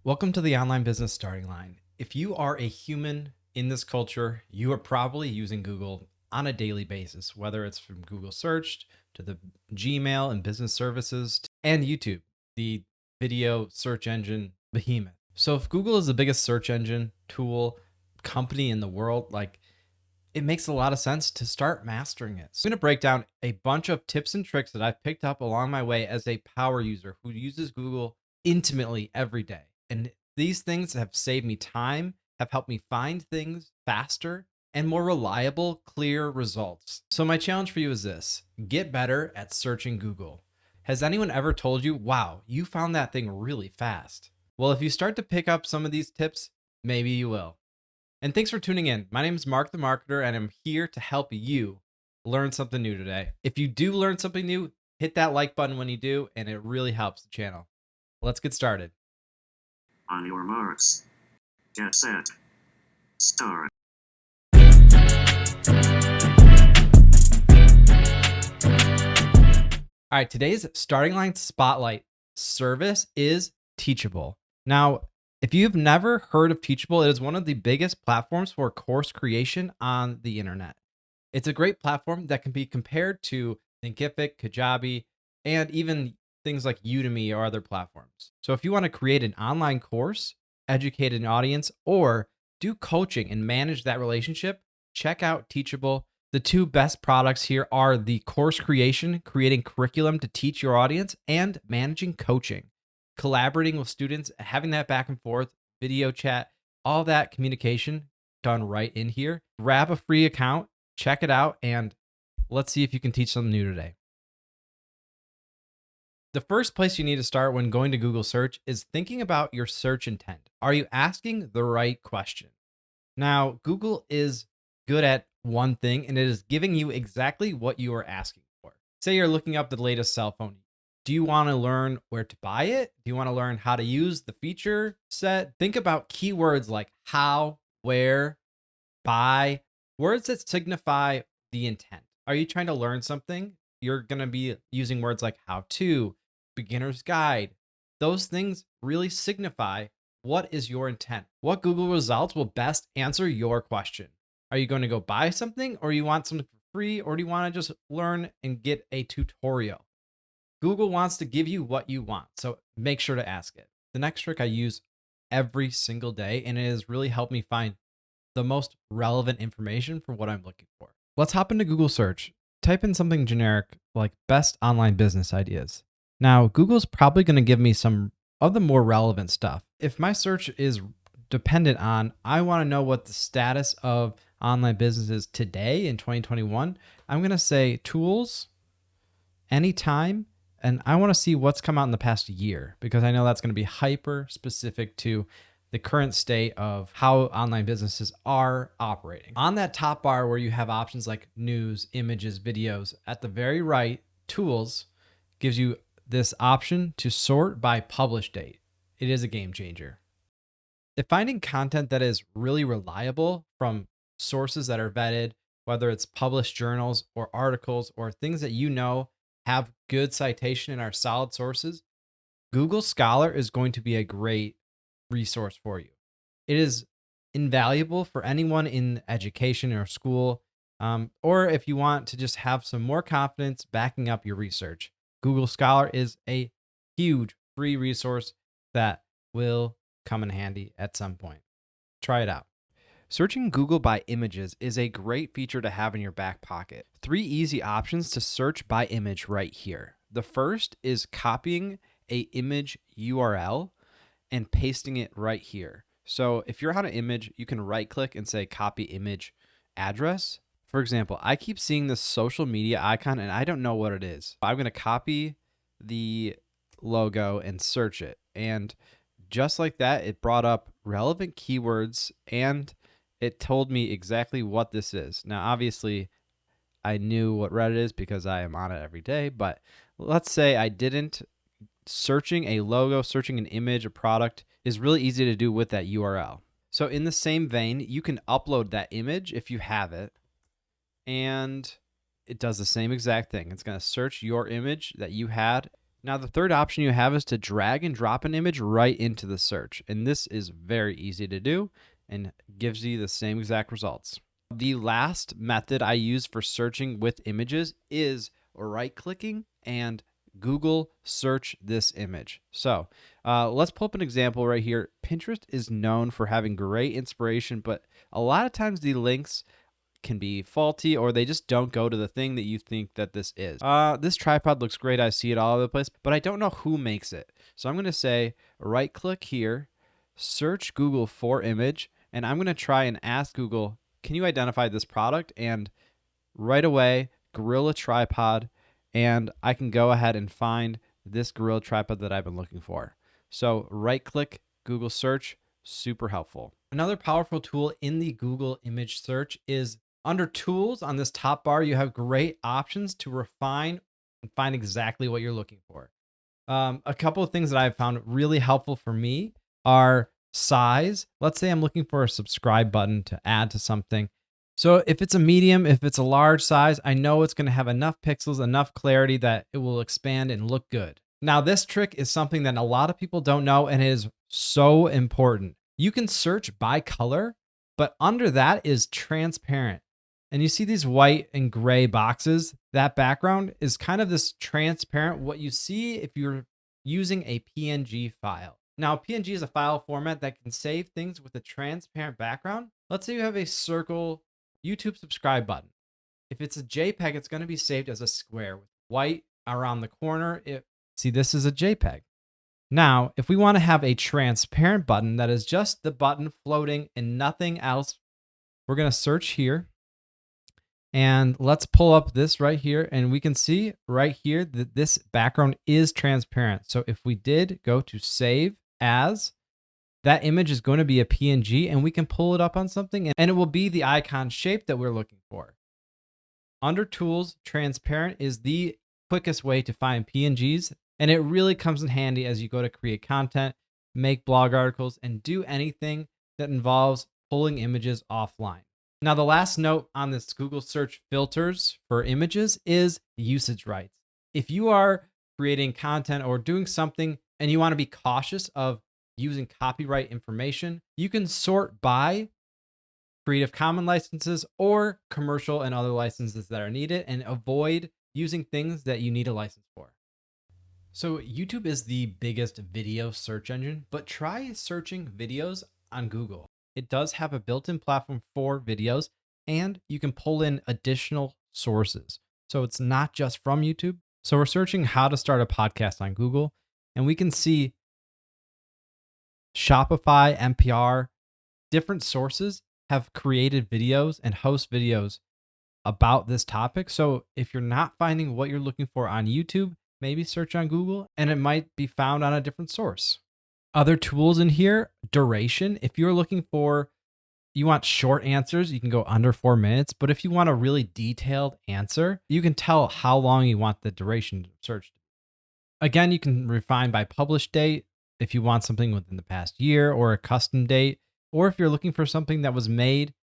Welcome to the Online Business Starting Line. If you are a human in this culture, you are probably using Google on a daily basis, whether it's from Google Search to the Gmail and business services and YouTube, the video search engine behemoth. So if Google is the biggest search engine tool company in the world, it makes a lot of sense to start mastering it. So I'm going to break down a bunch of tips and tricks that I've picked up along my way as a power user who uses Google intimately every day. And these things have saved me time, have helped me find things faster and more reliable, clear results. So my challenge for you is this: get better at searching Google. Has anyone ever told you, wow, you found that thing really fast? Well, if you start to pick up some of these tips, maybe you will. And thanks for tuning in. My name is Mark the Marketer, and I'm here to help you learn something new today. If you do learn something new, hit that like button when you do, and it really helps the channel. Let's get started. On your marks, get set, start. All right, today's starting line spotlight service is Teachable. Now, if you've never heard of Teachable, it is one of the biggest platforms for course creation on the internet. It's a great platform that can be compared to Thinkific, Kajabi, and even things like Udemy or other platforms. So if you want to create an online course, educate an audience, or do coaching and manage that relationship, check out Teachable. The two best products here are the course creation, creating curriculum to teach your audience, and managing coaching, collaborating with students, having that back and forth, video chat, all that communication done right in here. Grab a free account, check it out, and let's see if you can teach something new today. The first place you need to start when going to Google search is thinking about your search intent. Are you asking the right question? Now, Google is good at one thing, and it is giving you exactly what you are asking for. Say you're looking up the latest cell phone. Do you want to learn where to buy it? Do you want to learn how to use the feature set? Think about keywords like how, where, buy, words that signify the intent. Are you trying to learn something? You're going to be using words like how to, beginner's guide. Those things really signify what is your intent. What Google results will best answer your question. Are you going to go buy something, or you want something for free, or do you want to just learn and get a tutorial? Google wants to give you what you want, so make sure to ask it. The next trick I use every single day, and it has really helped me find the most relevant information for what I'm looking for. Let's hop into Google search. Type in something generic like best online business ideas. Now, Google's probably going to give me some of the more relevant stuff. If my search is dependent on, I want to know what the status of online business is today in 2021, I'm going to say tools, anytime, and I want to see what's come out in the past year, because I know that's going to be hyper specific to the current state of how online businesses are operating. On that top bar where you have options like news, images, videos, at the very right, tools gives you this option to sort by publish date. It is a game changer. If finding content that is really reliable from sources that are vetted, whether it's published journals or articles or things that you know have good citation and are solid sources, Google Scholar is going to be a great resource for you. It is invaluable for anyone in education or school, or if you want to just have some more confidence backing up your research. Google Scholar is a huge free resource that will come in handy at some point. Try it out. Searching Google by images is a great feature to have in your back pocket. 3 easy options to search by image right here. The first is copying a image URL and pasting it right here. So if you're on an image, you can right click and say copy image address. For example, I keep seeing this social media icon and I don't know what it is. I'm going to copy the logo and search it. And just like that, it brought up relevant keywords and it told me exactly what this is. Now, obviously, I knew what Reddit is because I am on it every day, but let's say I didn't. Searching a logo, searching an image, a product is really easy to do with that URL. So in the same vein, you can upload that image if you have it, and it does the same exact thing. It's going to search your image that you had Now, the third option you have is to drag and drop an image right into the search. And this is very easy to do and gives you the same exact results. The last method I use for searching with images is right-clicking and Google search this image. So let's pull up an example right here. Pinterest is known for having great inspiration, but a lot of times the links can be faulty or they just don't go to the thing that you think that this is. This tripod looks great. I see it all over the place, but I don't know who makes it. So I'm going to say right click here, search Google for image, and I'm going to try and ask Google, can you identify this product? And right away, Gorilla Tripod, and I can go ahead and find this Gorilla Tripod that I've been looking for. So right click, Google search, super helpful. Another powerful tool in the Google image search is under tools on this top bar, you have great options to refine and find exactly what you're looking for. A couple of things that I've found really helpful for me are size. Let's say I'm looking for a subscribe button to add to something. So if it's a medium, if it's a large size, I know it's going to have enough pixels, enough clarity that it will expand and look good. Now, this trick is something that a lot of people don't know and it is so important. You can search by color, but under that is transparent. And you see these white and gray boxes. That background is kind of this transparent, what you see if you're using a PNG file. Now, PNG is a file format that can save things with a transparent background. Let's say you have a circle YouTube subscribe button. If it's a JPEG, it's going to be saved as a square with white around the corner. See, this is a JPEG. Now, if we want to have a transparent button that is just the button floating and nothing else, we're going to search here. And let's pull up this right here, and we can see right here that this background is transparent. So if we did go to save as, that image is going to be a PNG, and we can pull it up on something, and it will be the icon shape that we're looking for. Under tools, transparent is the quickest way to find PNGs, and it really comes in handy as you go to create content, make blog articles, and do anything that involves pulling images offline. Now, the last note on this Google search filters for images is usage rights. If you are creating content or doing something and you want to be cautious of using copyright information, you can sort by Creative Commons licenses or commercial and other licenses that are needed and avoid using things that you need a license for. So YouTube is the biggest video search engine, but try searching videos on Google. It does have a built-in platform for videos, and you can pull in additional sources. So it's not just from YouTube. So we're searching how to start a podcast on Google, and we can see Shopify, NPR, different sources have created videos and host videos about this topic. So if you're not finding what you're looking for on YouTube, maybe search on Google, and it might be found on a different source. Other tools in here, duration. If you're looking for, you want short answers, you can go under 4 minutes. But if you want a really detailed answer, you can tell how long you want the duration searched. Again, you can refine by published date if you want something within the past year or a custom date. Or if you're looking for something that was made,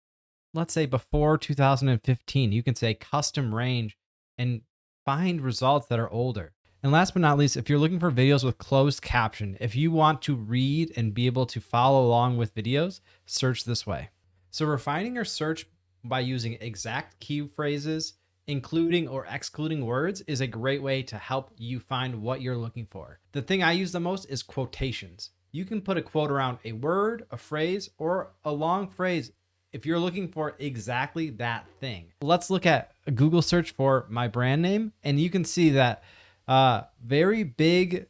let's say before 2015, you can say custom range and find results that are older. And last but not least, if you're looking for videos with closed caption, if you want to read and be able to follow along with videos, search this way. So refining your search by using exact key phrases, including or excluding words, is a great way to help you find what you're looking for. The thing I use the most is quotations. You can put a quote around a word, a phrase, or a long phrase if you're looking for exactly that thing. Let's look at a Google search for my brand name, and you can see that very big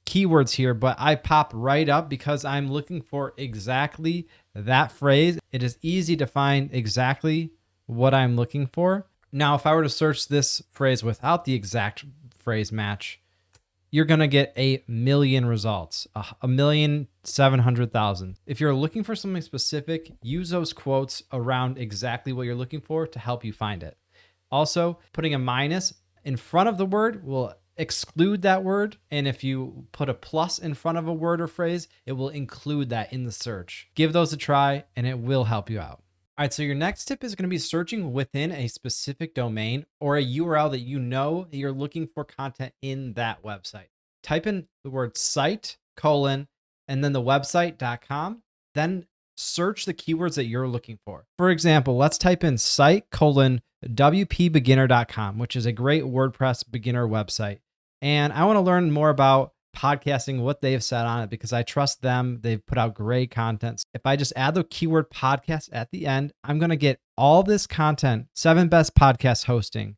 keywords here, but I pop right up because I'm looking for exactly that phrase. It is easy to find exactly what I'm looking for. Now, if I were to search this phrase without the exact phrase match, you're going to get 1,000,000 results, 1,700,000. If you're looking for something specific, use those quotes around exactly what you're looking for to help you find it. Also, putting a minus in front of the word will exclude that word. And if you put a plus in front of a word or phrase, it will include that in the search. Give those a try and it will help you out. All right, so your next tip is going to be searching within a specific domain or a URL that you know you're looking for content in that website. type in the word site, colon, and then the website.com, then search the keywords that you're looking for. For example, let's type in site, colon, wpbeginner.com, which is a great WordPress beginner website. And I want to learn more about podcasting, what they've said on it, because I trust them. They've put out great content. If I just add the keyword podcast at the end, I'm going to get all this content: 7 best podcast hosting,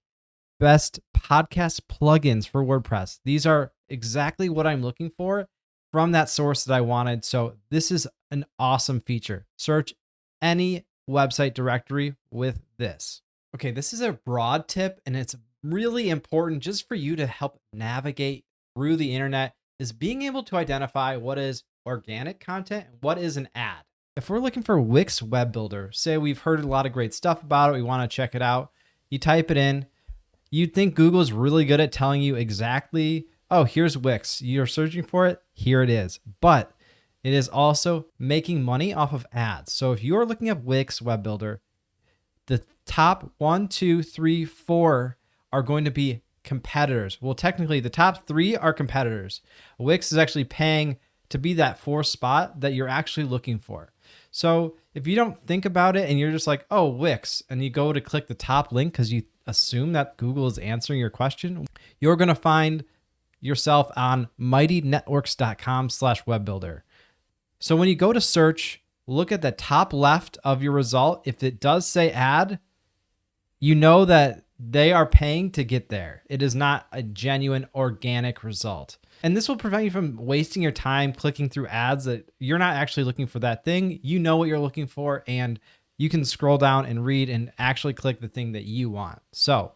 best podcast plugins for WordPress. These are exactly what I'm looking for from that source that I wanted. So this is an awesome feature. Search any website directory with this. Okay, this is a broad tip, and it's really important just for you to help navigate through the internet, is being able to identify what is organic content and what is an ad. If we're looking for Wix web builder, say we've heard a lot of great stuff about it, we want to check it out, you type it in, you'd think Google's really good at telling you exactly, oh, here's Wix. You're searching for it, here it is. But it is also making money off of ads. So if you're looking at Wix web builder, the top 1, 2, 3, 4 are going to be competitors. Well, technically the top 3 are competitors. Wix is actually paying to be that 4th spot that you're actually looking for. So if you don't think about it and you're just like, oh, Wix, and you go to click the top link because you assume that Google is answering your question, you're going to find yourself on mightynetworks.com/webbuilder. So when you go to search, look at the top left of your result. If it does say ad, you know that they are paying to get there. It is not a genuine organic result. And this will prevent you from wasting your time clicking through ads that you're not actually looking for that thing. You know what you're looking for, and you can scroll down and read and actually click the thing that you want. So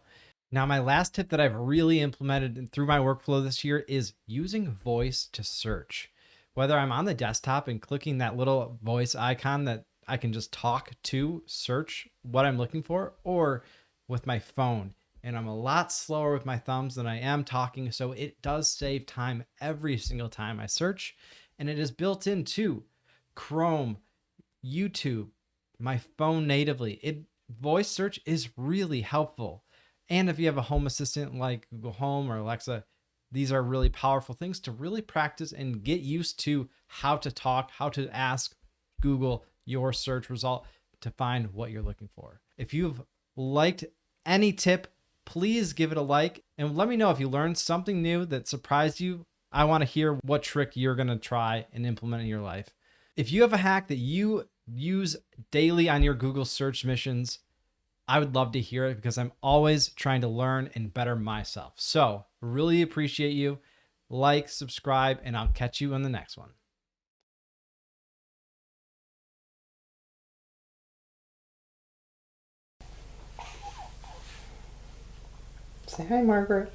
now my last tip that I've really implemented through my workflow this year is using voice to search. Whether I'm on the desktop and clicking that little voice icon that I can just talk to search what I'm looking for, or with my phone. And I'm a lot slower with my thumbs than I am talking, so it does save time every single time I search. And it is built into Chrome, YouTube, my phone natively. Voice search is really helpful. And if you have a home assistant like Google Home or Alexa, these are really powerful things to really practice and get used to how to talk, how to ask Google your search result to find what you're looking for. If you've liked any tip, please give it a like and let me know if you learned something new that surprised you. I want to hear what trick you're going to try and implement in your life. If you have a hack that you use daily on your Google search missions, I would love to hear it because I'm always trying to learn and better myself. So really appreciate you. Like, subscribe, and I'll catch you on the next one. Say hi, Margaret.